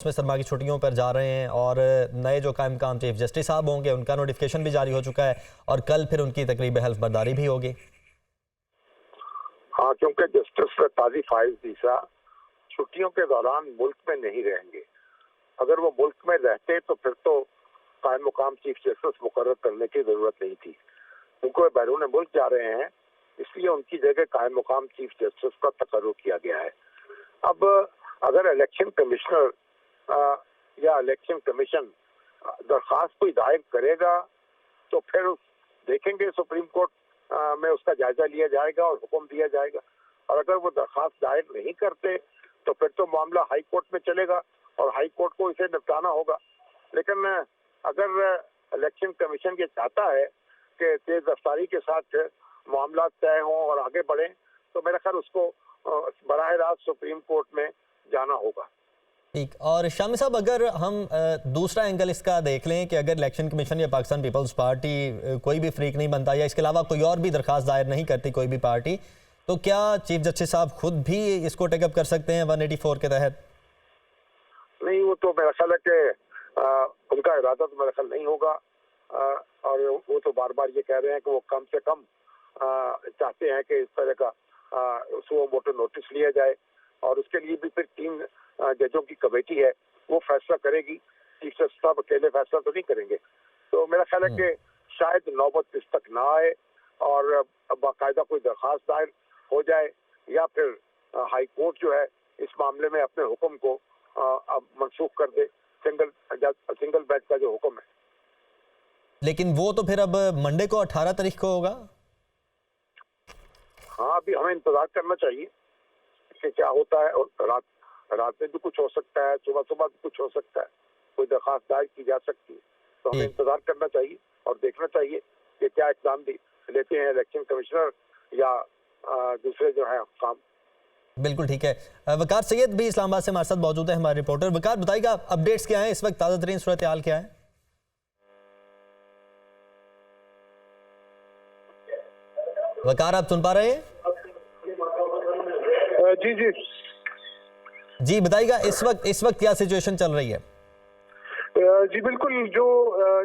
उसमें सरमा की छुट्टियों पर जा रहे हैं और नए जो कायम मकाम चीफ जस्टिस साहब होंगे उनका नोटिफिकेशन भी जारी हो चुका है और कल फिर उनकी तकरीब हल्फ बर्दारी भी होगी। हाँ, क्योंकि जस्टिस काजी फाइज ईसा छुट्टियों के दौरान मुल्क में नहीं रहेंगे। अगर वो मुल्क में रहते तो फिर तो कायम मुकाम चीफ जस्टिस मुकर्रर करने की जरूरत नहीं थी। उनको बैरून मुल्क जा रहे हैं, इसलिए उनकी जगह कायम मुकाम चीफ जस्टिस का तकर्रुर किया गया है। अब अगर इलेक्शन कमिश्नर या इलेक्शन कमीशन दरखास्त कोई दायर करेगा तो फिर देखेंगे सुप्रीम कोर्ट में उसका जायजा लिया जाएगा और हुक्म दिया जाएगा। और अगर वो दरखास्त दायर नहीं करते तो फिर तो मामला हाई कोर्ट में चलेगा और हाई कोर्ट को इसे निपटाना होगा। लेकिन अगर इलेक्शन कमीशन ये चाहता है कि तेज रफ्तारी के साथ मामला तय हों और आगे बढ़ें तो मेरा ख्याल उसको बराह रास्त सुप्रीम कोर्ट में जाना होगा। ठीक। और शामी साहब, अगर हम दूसरा एंगल इसका देख लें कि अगर इलेक्शन कमीशन या पाकिस्तान पीपल्स पार्टी कोई भी फ्रीक नहीं बनता या इसके अलावा कोई और भी दरखास्त दायर नहीं करती कोई भी पार्टी, तो क्या चीफ जस्टिस साहब खुद भी इसको टेकअप कर सकते हैं 184 के तहत? नहीं, वो तो मेरा ख्याल है कि उनका इरादा तो मेरा ख्याल नहीं होगा। और वो तो बार बार ये कह रहे हैं कि वो कम से कम चाहते हैं कि इस तरह का सुओ मोटो नोटिस लिया जाए और उसके लिए भी फिर 3 जजों की कमेटी है, वो फैसला करेगी। चीफ जस्टिस साहब अकेले फैसला तो नहीं करेंगे। तो मेरा ख्याल है कि शायद नौबत इस तक ना आए और बाकायदा कोई दरखास्त दायर हो जाए या फिर हाई कोर्ट जो है इस मामले में अपने हुक्म को अब मनसूख कर दे, सिंगल बेंच का जो हुक्म है। लेकिन वो तो फिर अब मंडे को 18 तारीख को होगा। हाँ, अभी हमें इंतजार करना चाहिए कि क्या होता है। और रात में भी कुछ हो सकता है, सुबह सुबह भी कुछ हो सकता है, कोई दरखास्त दायर की जा सकती है। तो हमें इंतजार करना चाहिए और देखना चाहिए कि क्या इक़दाम लेते हैं इलेक्शन कमिश्नर या दूसरे जो है काम। बिल्कुल ठीक है। वकार सैयद भी इस्लामाबाद से हमारे साथ मौजूद है, हमारे रिपोर्टर। वकार, बताइएगा अपडेट्स क्या है, इस वक्त ताज़ा तरीन सूरत हाल क्या है? वकार, आप सुन पा रहे हैं? जी जी जी, बताइएगा इस वक्त क्या सिचुएशन चल रही है? जी बिल्कुल, जो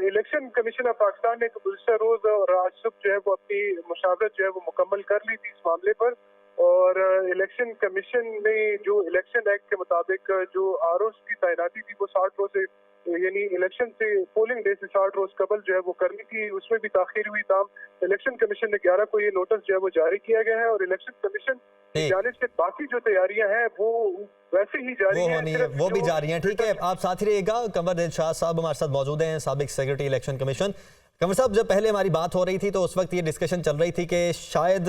इलेक्शन कमीशन ऑफ पाकिस्तान ने गुज़श्ता रोज और आज सुबह जो है वो अपनी मुशावरत जो है वो मुकम्मल कर ली थी इस मामले पर। और इलेक्शन कमीशन ने जो इलेक्शन एक्ट के मुताबिक जो आरओज़ की तैनाती थी वो 60 रोज से, यानी इलेक्शन से पोलिंग डे से 60 रोज कबल जो है वो करनी थी, उसमें भी ताखीर हुई। ताम इलेक्शन कमीशन ने 11 को ये नोटिस जो है वो जारी किया गया है और इलेक्शन कमीशन की जानिब से बाकी जो तैयारियां हैं वो वैसे ही जारी हैं, वो भी जारी हैं। ठीक है, आप साथ ही रहिएगा। कमर दिलशाद साहब हमारे साथ मौजूद हैं, साबिक सेक्रेटरी इलेक्शन कमीशन। कमर साहब, जब पहले हमारी बात हो रही थी तो उस वक्त ये डिस्कशन चल रही थी कि शायद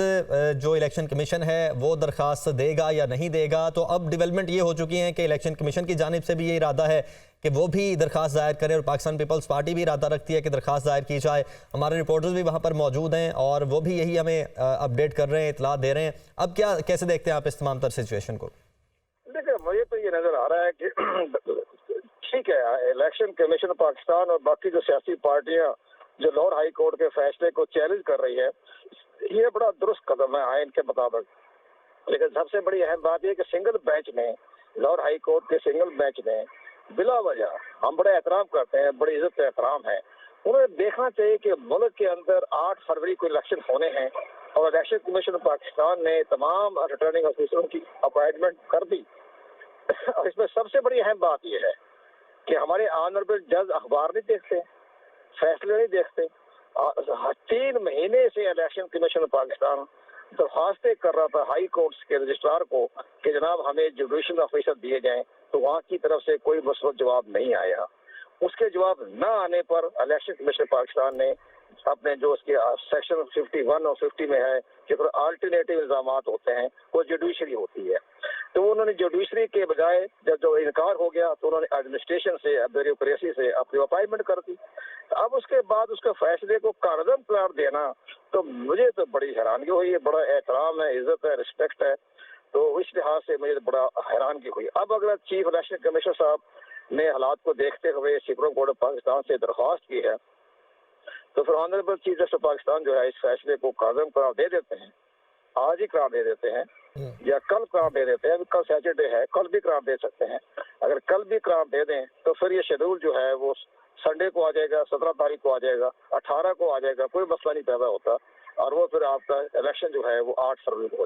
जो इलेक्शन कमीशन है वो दरखास्त देगा या नहीं देगा। तो अब डेवलपमेंट ये हो चुकी है कि इलेक्शन कमीशन की जानिब से भी ये इरादा है कि वो भी दरखास्त दायर करे और पाकिस्तान पीपल्स पार्टी भी इरादा रखती है कि दरखास्त दायर की जाए। हमारे रिपोर्टर्स भी वहाँ पर मौजूद हैं और वो भी यही हमें अपडेट कर रहे हैं, इतला दे रहे हैं। अब कैसे देखते हैं आप इस तमाम तर सिचुएशन को? देखिए, मुझे तो ये नजर आ रहा है कि ठीक है, इलेक्शन कमीशन पाकिस्तान और बाकी जो सियासी पार्टियां जो लाहौर हाई कोर्ट के फैसले को चैलेंज कर रही है, ये बड़ा दुरुस्त कदम है आइन के मुताबिक। लेकिन सबसे बड़ी अहम बात यह कि सिंगल बेंच ने, लाहौर हाई कोर्ट के सिंगल बेंच ने बिला वजह, हम बड़ा एहतराम करते हैं, बड़ी इज्जत एहतराम है, उन्हें देखना चाहिए कि मुल्क के अंदर 8 फरवरी को इलेक्शन होने हैं और इलेक्शन कमीशन पाकिस्तान ने तमाम रिटर्निंग ऑफिसरों की अपॉइंटमेंट कर दी। और इसमें सबसे बड़ी अहम बात यह है कि हमारे ऑनरेबल जज अखबार नहीं देखते, फैसले नहीं देखते। 3 महीने से इलेक्शन कमीशन पाकिस्तान दरखास्तें कर रहा था हाई कोर्ट्स के रजिस्ट्रार को कि जनाब हमें जुडिशल ऑफिसर दिए जाएं, तो वहाँ की तरफ से कोई मसबत जवाब नहीं आया। उसके जवाब न आने पर इलेक्शन कमीशन पाकिस्तान ने अपने जो उसके सेक्शन 51 और 50 में है कि फिर अल्टरनेटिव इल्जाम होते हैं, वो जुडिशरी होती है। तो उन्होंने जुडिशरी के बजाय जब जो इनकार हो गया तो उन्होंने एडमिनिस्ट्रेशन से, ब्यूरोक्रेसी से अपनी अपॉइंटमेंट कर दी। अब उसके बाद उसके फैसले को कारदम करार देना, तो मुझे तो बड़ी हैरानगी हुई है। बड़ा एहतराम है, इज्जत है, रिस्पेक्ट है, तो इस लिहाज से मुझे बड़ा हैरानगी हुई। अब अगर चीफ इलेक्शन कमीशनर साहब ने हालात को देखते हुए सुप्रीम कोर्ट ऑफ पाकिस्तान से दरख्वास्त की है तो फिर ऑनरेबल चीफ जस्टिस पाकिस्तान जो है इस फैसले को कारदम करार दे देते हैं, आज ही करार दे देते हैं या कल करार दे देते हैं, कल सैटरडे है, कल भी करार दे सकते हैं। अगर कल भी करार दे दें तो फिर ये शेड्यूल जो है वो संडे को आ जाएगा, 17 तारीख को आ जाएगा, 18 को आ जाएगा, कोई मसला नहीं पैदा होता, और वो फिर आपका इलेक्शन जो है वो 8 फरवरी को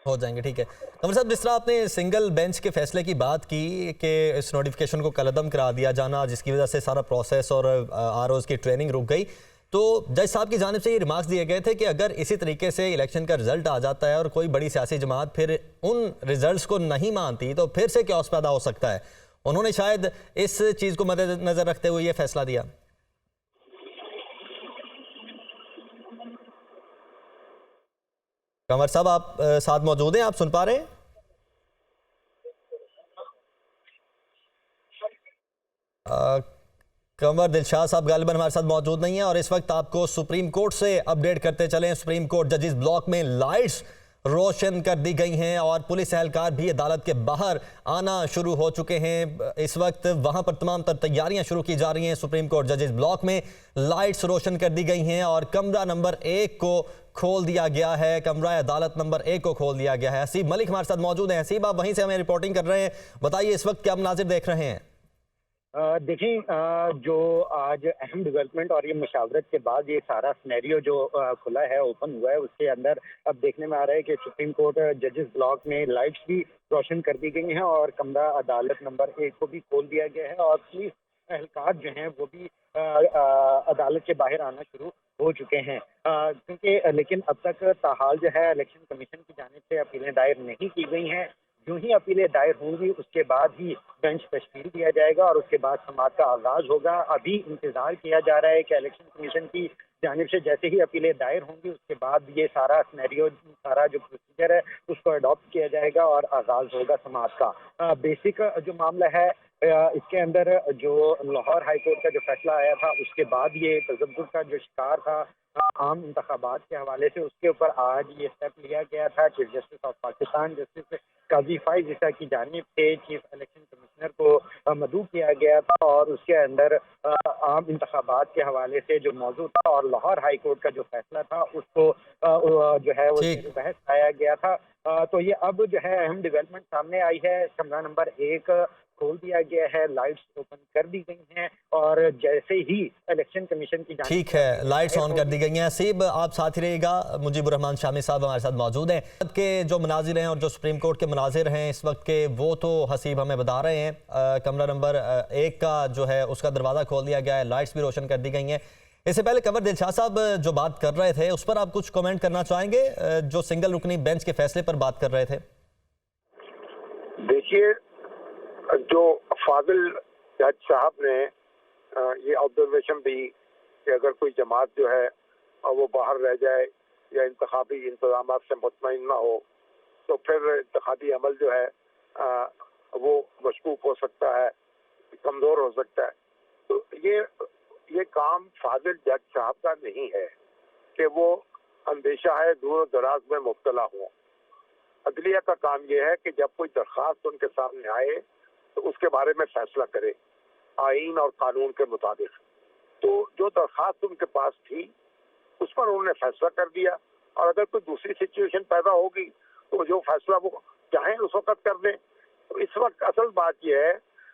हो जाएंगे। ठीक है। कमर साहब, जिस तरह आपने सिंगल बेंच के फैसले की बात की कि इस नोटिफिकेशन को कलअदम करा दिया जाना, जिसकी वजह से सारा प्रोसेस और आरओज़ की ट्रेनिंग रुक गई, तो जज साहब की जानिब से ये रिमार्क्स दिए गए थे कि अगर इसी तरीके से इलेक्शन का रिजल्ट आ जाता है और कोई बड़ी सियासी जमात फिर उन रिजल्ट्स को नहीं मानती तो फिर से क्योस पैदा हो सकता है। उन्होंने शायद इस चीज़ को मद्देनजर रखते हुए ये फैसला दिया। कंवर साहब, आप साथ मौजूद हैं? आप सुन पा रहे हैं? कंवर दिलशाद साहब गालिबन हमारे साथ मौजूद नहीं है और इस वक्त आपको सुप्रीम कोर्ट से अपडेट करते चलें। सुप्रीम कोर्ट जजेस ब्लॉक में लाइट्स रोशन कर दी गई हैं और पुलिस एहलकार भी अदालत के बाहर आना शुरू हो चुके हैं। इस वक्त वहां पर तमाम तैयारियां शुरू की जा रही हैं। सुप्रीम कोर्ट जजेस ब्लॉक में लाइट्स रोशन कर दी गई हैं और कमरा नंबर 1 को खोल दिया गया है। कमरा अदालत नंबर 1 को खोल दिया गया है। हसीब मलिक हमारे साथ मौजूद हैं। हसीब, आप वहीं से हमें रिपोर्टिंग कर रहे हैं, बताइए इस वक्त क्या मनाजिर देख रहे हैं? देखें, जो आज अहम डेवलपमेंट और ये मुशावरत के बाद ये सारा सिनेरियो जो खुला है, ओपन हुआ है, उसके अंदर अब देखने में आ रहा है कि सुप्रीम कोर्ट जजेस ब्लॉक में लाइट्स भी रोशन कर दी गई हैं और कमरा अदालत नंबर 1 को भी खोल दिया गया है और पुलिस एहलकार जो हैं वो भी अदालत के बाहर आना शुरू हो चुके हैं, क्योंकि लेकिन अब तक ताहाल जो है इलेक्शन कमीशन की जानिब से अपीलें दायर नहीं की गई हैं। जो ही अपीलें दायर होंगी उसके बाद ही बेंच तश्कील दिया जाएगा और उसके बाद समाअत का आगाज होगा। अभी इंतजार किया जा रहा है कि इलेक्शन कमीशन की जानिब से जैसे ही अपीलें दायर होंगी उसके बाद ये सारा सिनेरियो, सारा जो प्रोसीजर है उसको अडॉप्ट किया जाएगा और आगाज होगा समाअत का। बेसिक जो मामला है इसके अंदर जो लाहौर हाई कोर्ट का जो फैसला आया था उसके बाद ये तजब्बुर का जो शिकार था आम इंतखाबात के हवाले से, उसके ऊपर आज ये स्टेप लिया गया था। Chief justice of Pakistan justice Qazi Faez Isa की जानिब से चीफ इलेक्शन कमिश्नर को मदऊ किया गया था और उसके अंदर आम इंतखाबात के हवाले से जो मौजूद था और लाहौर हाई कोर्ट का जो फैसला था उसको जो है वो बहस आया गया था। तो ये अब जो है अहम डेवलपमेंट सामने आई है। कमरा नंबर 1 खोल दिया गया है, लाइट्स ओपन कर दी गई हैं और जैसे ही इलेक्शन कमीशन की ठीक है, लाइट्स ऑन कर दी गई हैं। हसीब, आप साथ ही रहिएगा। मुजीबुर रहमान शामी साहब हमारे साथ मौजूद हैं के जो मनाजिर हैं और जो सुप्रीम कोर्ट के मनाजिर हैं इस वक्त के, वो तो हसीब हमें बता रहे हैं। कमरा नंबर 1 का जो है उसका दरवाज़ा खोल दिया गया है, लाइट्स भी रोशन कर दी गई हैं। इससे पहले कंवर दिलशाद साहब जो बात कर रहे थे उस पर आप कुछ कमेंट करना चाहेंगे, जो सिंगल रुकनी बेंच के फैसले पर बात कर रहे थे? देखिए, जो फाजिल जज साहब ने ये ऑब्जर्वेशन दी कि अगर कोई जमात जो है वो बाहर रह जाए या इंतखाबी इंतजाम से मुतमईन ना हो तो फिर इंतखाबी अमल जो है वो मशकूक हो सकता है, कमज़ोर हो सकता है। तो ये काम फाजिल जज साहब का नहीं है कि वो अंदेशा है दूर दराज में मुब्तला हुआ। अदलिया का काम ये है कि जब कोई दरख्वास्त उनके सामने आए तो उसके बारे में फैसला करे आईन और कानून के मुताबिक। तो जो दरख्वास्त उनके पास थी उस पर उन्होंने फैसला कर दिया और अगर कोई दूसरी सिचुएशन पैदा होगी तो जो फैसला वो चाहें उस वक्त कर दें। तो इस वक्त असल बात यह है